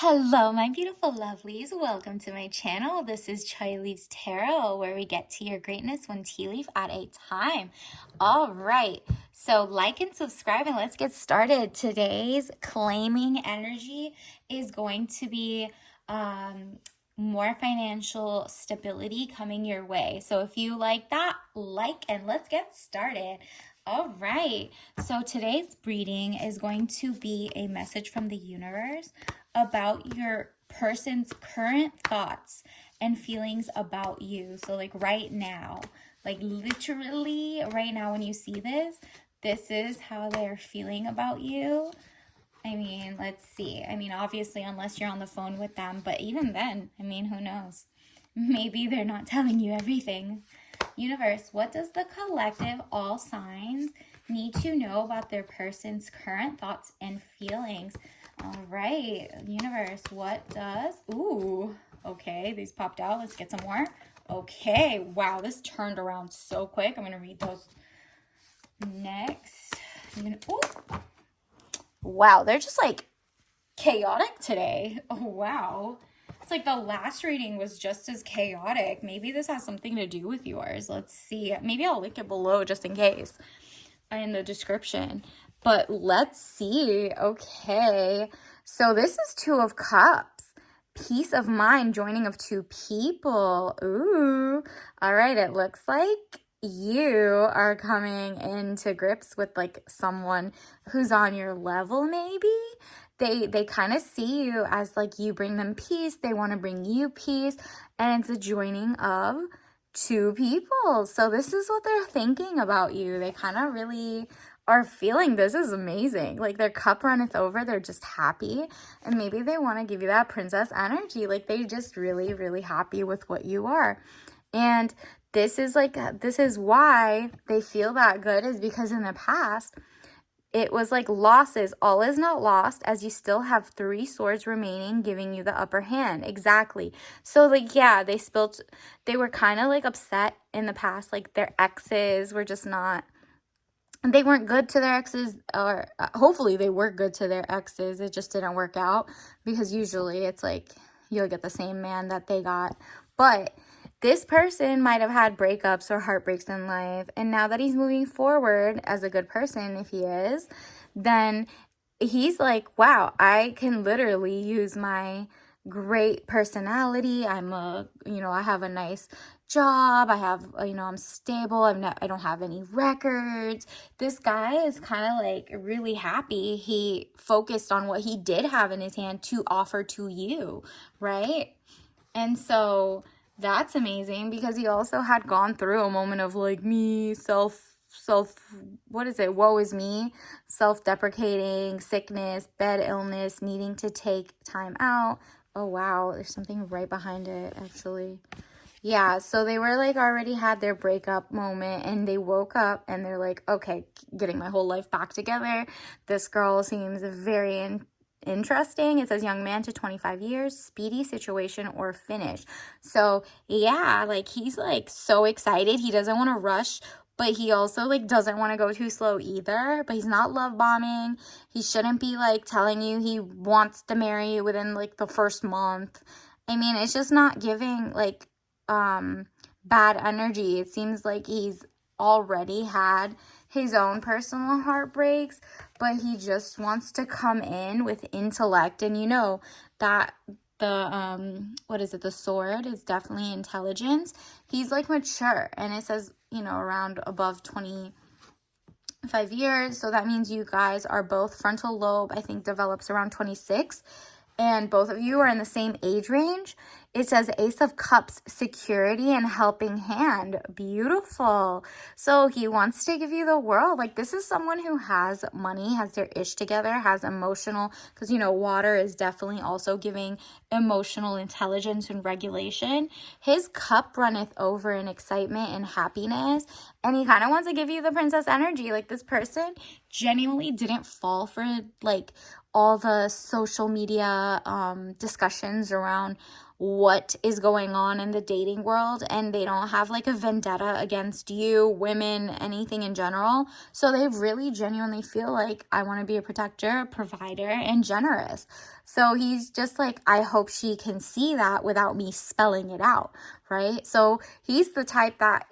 Hello, my beautiful lovelies. Welcome to my channel. This is Chai Leaves Tarot, where we get to your greatness one tea leaf at a time. All right, so like and subscribe, and let's get started. Today's claiming energy is going to be more financial stability coming your way. So if you like that, and let's get started. All right, so today's reading is going to be a message from the universe about your person's current thoughts and feelings about you. So like right now, like literally right now when you see this is how they're feeling about you. I mean, let's see. I mean, obviously, unless you're on the phone with them, but even then, I mean, who knows? Maybe they're not telling you everything. Universe, what does the collective, all signs, need to know about their person's current thoughts and feelings? All right, universe, what does... Ooh, okay, these popped out. Let's get some more. Okay, wow, this turned around so quick. I'm going to read those next. Wow, they're just like chaotic today. Oh, wow. It's like the last reading was just as chaotic. Maybe this has something to do with yours. Let's see. Maybe I'll link it below just in case in the description. But let's see. Okay. So this is Two of Cups. Peace of mind, joining of two people. Ooh. All right. It looks like you are coming into grips with like someone who's on your level, maybe. They kind of see you as like you bring them peace. They want to bring you peace. And it's a joining of two people. So this is what they're thinking about you. They kind of really are feeling this is amazing. Like their cup runneth over. They're just happy. And maybe they want to give you that princess energy. Like they just really, really happy with what you are. And this is why they feel that good, is because in the past, it was like losses. All is not lost, as you still have 3 swords remaining, giving you the upper hand. Exactly. So like, yeah, they were kind of like upset in the past. Like their exes were just not, they weren't good to their exes, or hopefully they were good to their exes. It just didn't work out, because usually it's like you'll get the same man that they got. But this person might have had breakups or heartbreaks in life, and now that he's moving forward as a good person, if he is, then he's like, wow, I can literally use my great personality. I have a nice job. I have, I'm stable. I don't have any records. This guy is kind of like really happy. He focused on what he did have in his hand to offer to you, right? And so that's amazing, because he also had gone through a moment of like woe is me, self-deprecating, sickness, bed illness, needing to take time out. Oh, wow, there's something right behind it, actually. Yeah, so they were like already had their breakup moment, and they woke up and they're like, okay, getting my whole life back together. This girl seems very interesting. It says young man to 25 years, speedy situation or finish. So yeah, like he's like so excited. He doesn't want to rush, but he also like doesn't want to go too slow either. But he's not love bombing. He shouldn't be like telling you he wants to marry you within like the first month. I mean, it's just not giving like bad energy. It seems like he's already had his own personal heartbreaks, but he just wants to come in with intellect. And you know that the sword is definitely intelligence. He's like mature, and it says, around above 25 years. So that means you guys are both frontal lobe, I think, develops around 26. And both of you are in the same age range. It says Ace of Cups, security and helping hand. Beautiful. So he wants to give you the world. Like this is someone who has money, has their ish together, has emotional, because water is definitely also giving emotional intelligence and regulation. His cup runneth over in excitement and happiness. And he kind of wants to give you the princess energy. Like this person genuinely didn't fall for like all the social media discussions around what is going on in the dating world, and they don't have like a vendetta against you, women, anything in general. So they really genuinely feel like, I want to be a protector, provider, and generous. So he's just like, I hope she can see that without me spelling it out, right? So he's the type that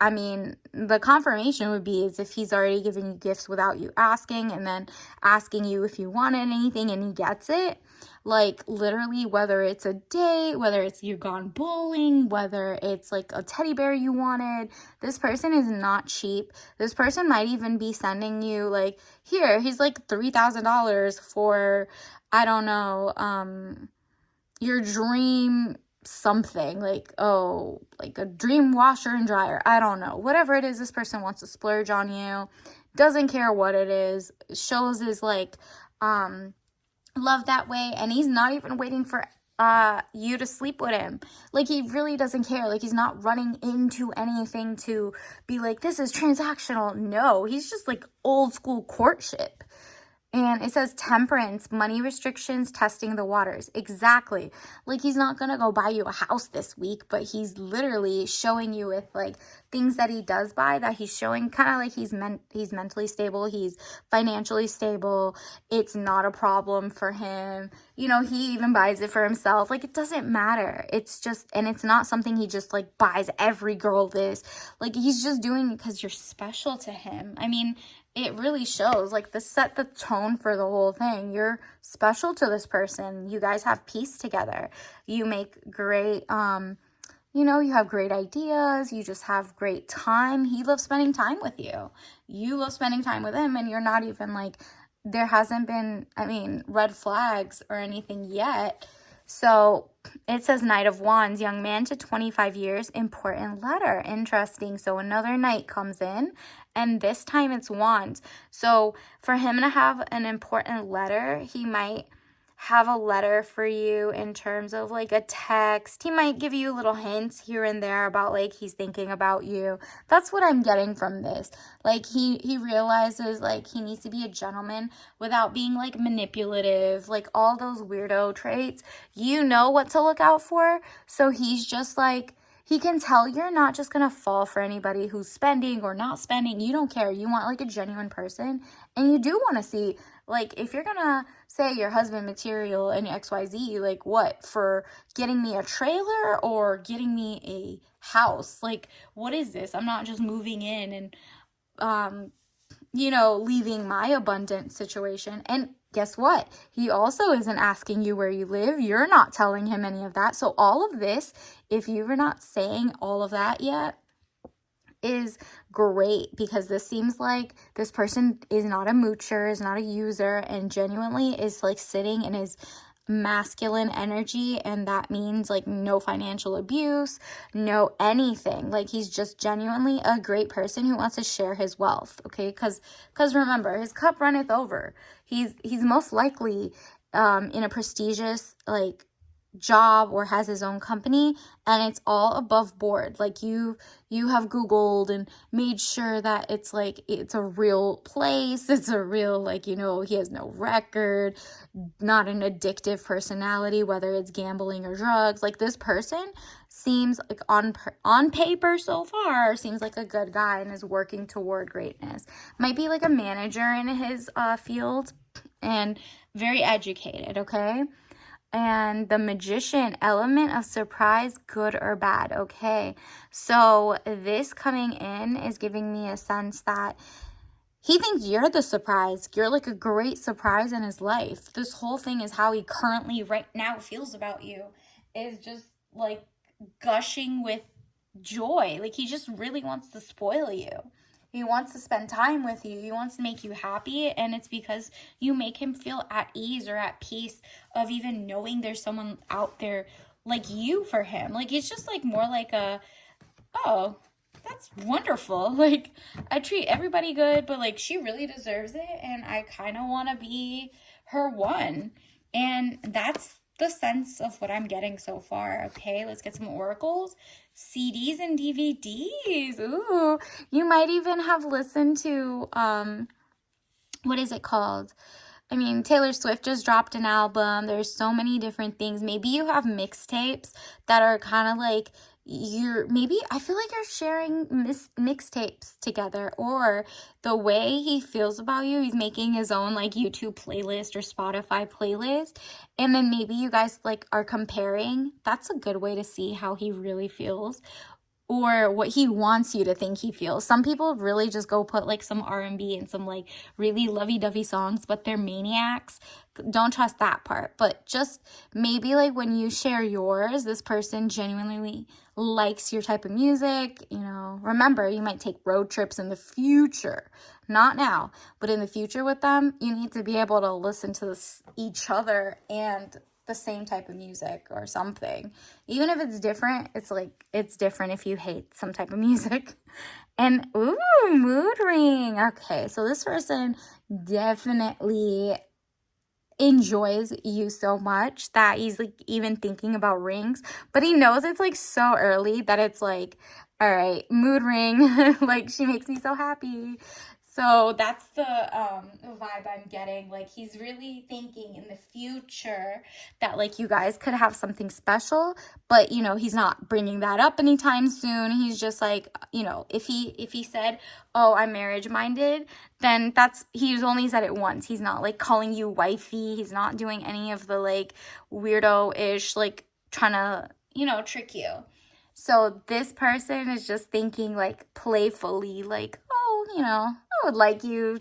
I mean, the confirmation would be is if he's already given you gifts without you asking, and then asking you if you wanted anything and he gets it. Like literally, whether it's a date, whether it's you've gone bowling, whether it's like a teddy bear you wanted, this person is not cheap. This person might even be sending you like, here's like $3,000 for, I don't know, your dream something, like, oh, like a dream washer and dryer. I don't know. Whatever it is, this person wants to splurge on you. Doesn't care what it is. Shows his like love that way, and he's not even waiting for you to sleep with him. Like, he really doesn't care. Like, he's not running into anything to be like, this is transactional. No, he's just like old school courtship. And it says temperance, money restrictions, testing the waters. Exactly. Like, he's not going to go buy you a house this week, but he's literally showing you with like things that he does buy, that he's showing kind of like he's mentally stable. He's financially stable. It's not a problem for him. You know, he even buys it for himself. Like, it doesn't matter. It's just, and it's not something he just like buys every girl this. Like, he's just doing it because you're special to him. I mean, it really shows, like, set the tone for the whole thing. You're special to this person. You guys have peace together. You make great, you have great ideas. You just have great time. He loves spending time with you. You love spending time with him, and you're not even like, there hasn't been, red flags or anything yet. So it says Knight of Wands, young man to 25 years, important letter. Interesting. So another knight comes in, and this time it's Wands. So for him to have an important letter, he might have a letter for you in terms of like a text. He might give you little hints here and there about like he's thinking about you. That's what I'm getting from this. Like he realizes like he needs to be a gentleman without being like manipulative, like all those weirdo traits. You know what to look out for. So he's just like, he can tell you're not just going to fall for anybody who's spending or not spending. You don't care. You want like a genuine person. And you do want to see, like, if you're going to say your husband material and XYZ, like what? For getting me a trailer or getting me a house? Like, what is this? I'm not just moving in and, leaving my abundant situation. And guess what? He also isn't asking you where you live. You're not telling him any of that. So all of this, if you're not saying all of that yet, is great, because this seems like this person is not a moocher, is not a user, and genuinely is like sitting in his masculine energy. And that means like no financial abuse, no anything. Like, he's just genuinely a great person who wants to share his wealth. Okay, because remember, his cup runneth over. He's most likely in a prestigious like job or has his own company, and it's all above board. Like, you have Googled and made sure that it's like, it's a real place, it's a real, like, he has no record, not an addictive personality, whether it's gambling or drugs. Like, this person seems like on paper so far seems like a good guy and is working toward greatness. Might be like a manager in his field and very educated. Okay. And the Magician, element of surprise, good or bad. Okay, so this coming in is giving me a sense that he thinks you're the surprise. You're like a great surprise in his life. This whole thing is how he currently right now feels about you, is just like gushing with joy. Like, he just really wants to spoil you. He wants to spend time with you. He wants to make you happy. And it's because you make him feel at ease or at peace of even knowing there's someone out there like you for him. Like, it's just like more like oh, that's wonderful. Like, I treat everybody good, but like, she really deserves it. And I kind of want to be her one. And that's the sense of what I'm getting so far. Okay, let's get some oracles. CDs and DVDs. Ooh, you might even have listened to what is it called? I mean, Taylor Swift just dropped an album. There's so many different things. Maybe you have mixtapes that are kind of like maybe I feel like you're sharing mixtapes together, or the way he feels about you, he's making his own like YouTube playlist or Spotify playlist, and then maybe you guys like are comparing. That's a good way to see how he really feels, or what he wants you to think he feels. Some people really just go put like some R&B and some like really lovey-dovey songs, but they're maniacs. Don't trust that part. But just maybe like when you share yours, this person genuinely likes your type of music. You know, remember, you might take road trips in the future, not now, but in the future with them. You need to be able to listen to each other and the same type of music or something. Even if it's different, it's like it's different if you hate some type of music. And ooh, mood ring. Okay, so this person definitely enjoys you so much that he's like even thinking about rings, but he knows it's like so early that it's like, all right, mood ring. Like, she makes me so happy. So that's the vibe I'm getting. Like, he's really thinking in the future that like you guys could have something special, but you know, he's not bringing that up anytime soon. He's just like, you know, if he said, oh, I'm marriage minded, then he's only said it once. He's not like calling you wifey. He's not doing any of the like weirdo-ish like trying to, you know, trick you. So this person is just thinking like playfully, like, oh, you know, I would like you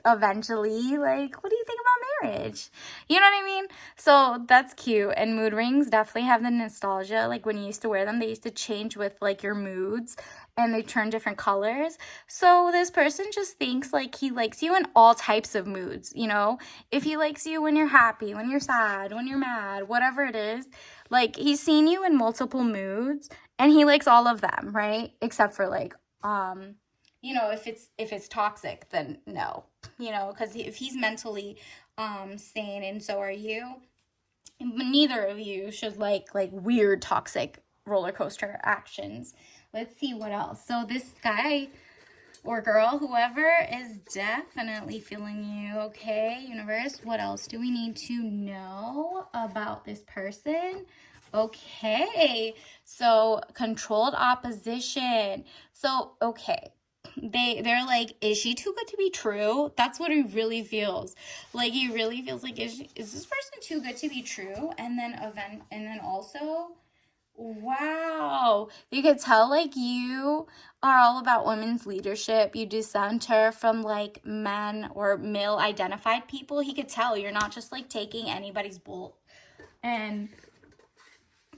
eventually. Like, what do you think about marriage? You know what I mean? So that's cute. And mood rings definitely have the nostalgia. Like, when you used to wear them, they used to change with like your moods, and they turn different colors. So this person just thinks like he likes you in all types of moods. You know, if he likes you when you're happy, when you're sad, when you're mad, whatever it is, like, he's seen you in multiple moods, and he likes all of them, right? Except for like, you know, if it's toxic, then no, you know, because if he's mentally sane and so are you, neither of you should like weird toxic roller coaster actions. Let's see what else. So this guy or girl, whoever, is definitely feeling you. Okay, universe, what else do we need to know about this person? Okay, so controlled opposition. So, okay, they're like, is she too good to be true? That's what he really feels. Like, he really feels like, is this person too good to be true? And then also, wow, you could tell like you are all about women's leadership. You dissenter from like men or male identified people. He could tell you're not just like taking anybody's bull, and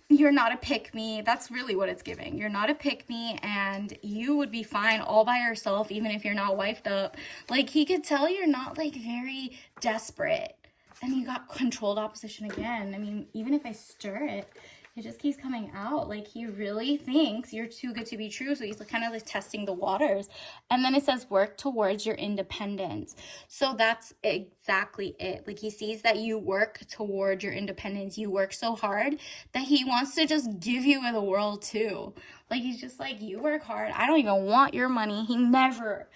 you're not a pick me. That's really what it's giving. You're not a pick me, and you would be fine all by yourself, even if you're not wifed up. Like, he could tell you're not like very desperate. And you got controlled opposition again. I mean, even if I stir it, it just keeps coming out. Like, he really thinks you're too good to be true. So he's kind of like testing the waters. And then it says work towards your independence. So that's exactly it. Like, he sees that you work toward your independence. You work so hard that he wants to just give you the world too. Like, he's just like, you work hard. I don't even want your money. He never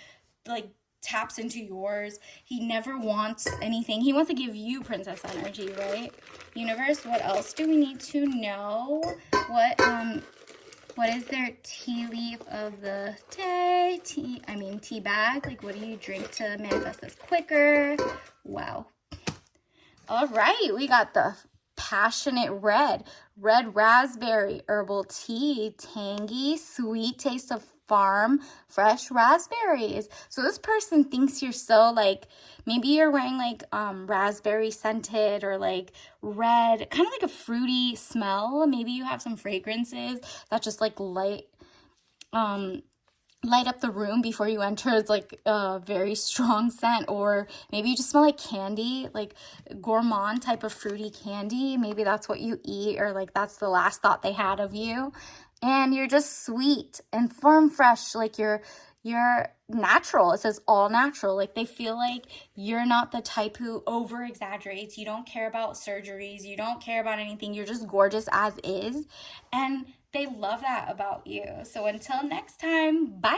like taps into yours. He never wants anything. He wants to give you princess energy, right? Universe, what else do we need to know? What is their tea leaf of the day? Tea bag. Like, what do you drink to manifest this quicker? Wow. All right, we got the passionate red raspberry herbal tea, tangy, sweet taste of farm fresh raspberries. So this person thinks you're so like, maybe you're wearing like raspberry scented or like red, kind of like a fruity smell. Maybe you have some fragrances that just like light up the room before you enter. It's like a very strong scent, or maybe you just smell like candy, like gourmand type of fruity candy. Maybe that's what you eat, or like that's the last thought they had of you. And you're just sweet and firm fresh, like you're natural. It says all natural. Like, they feel like you're not the type who over exaggerates. You don't care about surgeries. You don't care about anything. You're just gorgeous as is. And they love that about you. So until next time, bye.